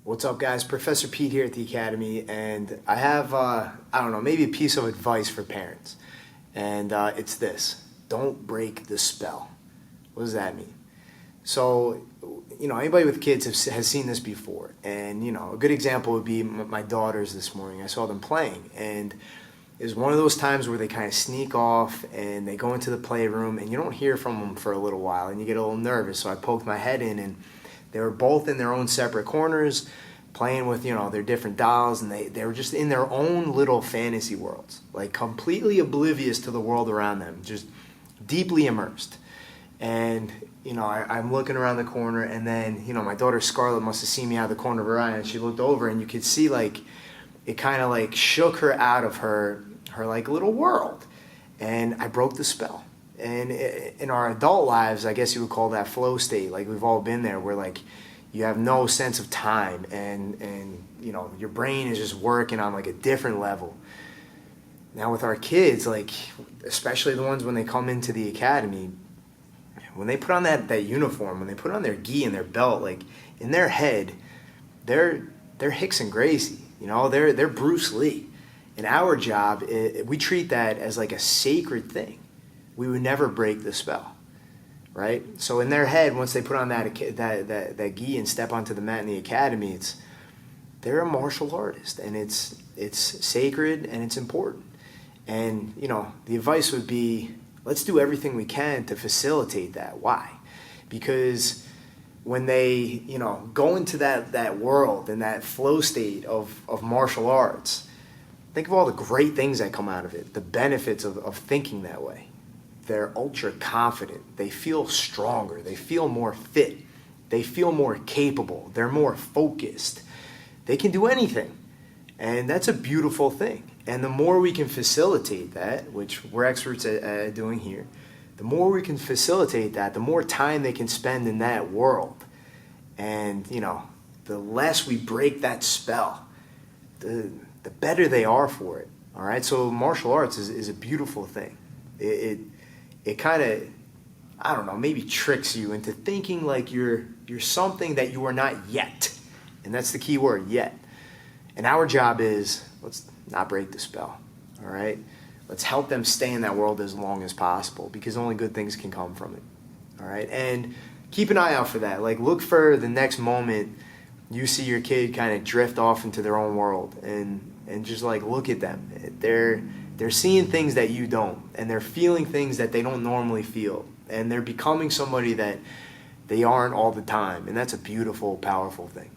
What's up, guys? Professor Pete here at the Academy, and I have, I don't know, maybe a piece of advice for parents. And it's this: don't break the spell. What does that mean? So, anybody with kids has seen this before. And, a good example would be my daughters this morning. I saw them playing, and it was one of those times where they kind of sneak off and they go into the playroom, and you don't hear from them for a little while, and you get a little nervous. So I poked my head in, and they were both in their own separate corners, playing with, their different dolls, and they were just in their own little fantasy worlds, like completely oblivious to the world around them, just deeply immersed. And, I'm looking around the corner, and then, my daughter Scarlett must have seen me out of the corner of her eye, and she looked over, and you could see, like, it kind of, like, shook her out of her like, little world. And I broke the spell. And in our adult lives, I guess you would call that flow state. Like, we've all been there, where, like, you have no sense of time, and your brain is just working on, like, a different level. Now with our kids, like, especially the ones when they come into the academy, when they put on that uniform, when they put on their gi and their belt, like, in their head, they're Hicks and Gracie. They're Bruce Lee. And our job, we treat that as like a sacred thing. We would never break the spell, right? So in their head, once they put on that gi and step onto the mat in the academy, they're a martial artist, and it's sacred and it's important. And the advice would be, let's do everything we can to facilitate that. Why? Because when they go into that world and that flow state of martial arts, think of all the great things that come out of it, the benefits of thinking that way. They're ultra confident. They feel stronger. They feel more fit. They feel more capable. They're more focused. They can do anything. And that's a beautiful thing. And the more we can facilitate that, which we're experts at doing here, the more we can facilitate that, the more time they can spend in that world. And, the less we break that spell, the better they are for it. All right. So martial arts is a beautiful thing. It kind of, I don't know, maybe tricks you into thinking like you're something that you are not yet. And that's the key word, yet. And our job is, let's not break the spell. All right. Let's help them stay in that world as long as possible, because only good things can come from it. All right. And keep an eye out for that. Like, look for the next moment you see your kid kind of drift off into their own world, and just, like, look at them. They're seeing things that you don't, and they're feeling things that they don't normally feel, and they're becoming somebody that they aren't all the time, and that's a beautiful, powerful thing.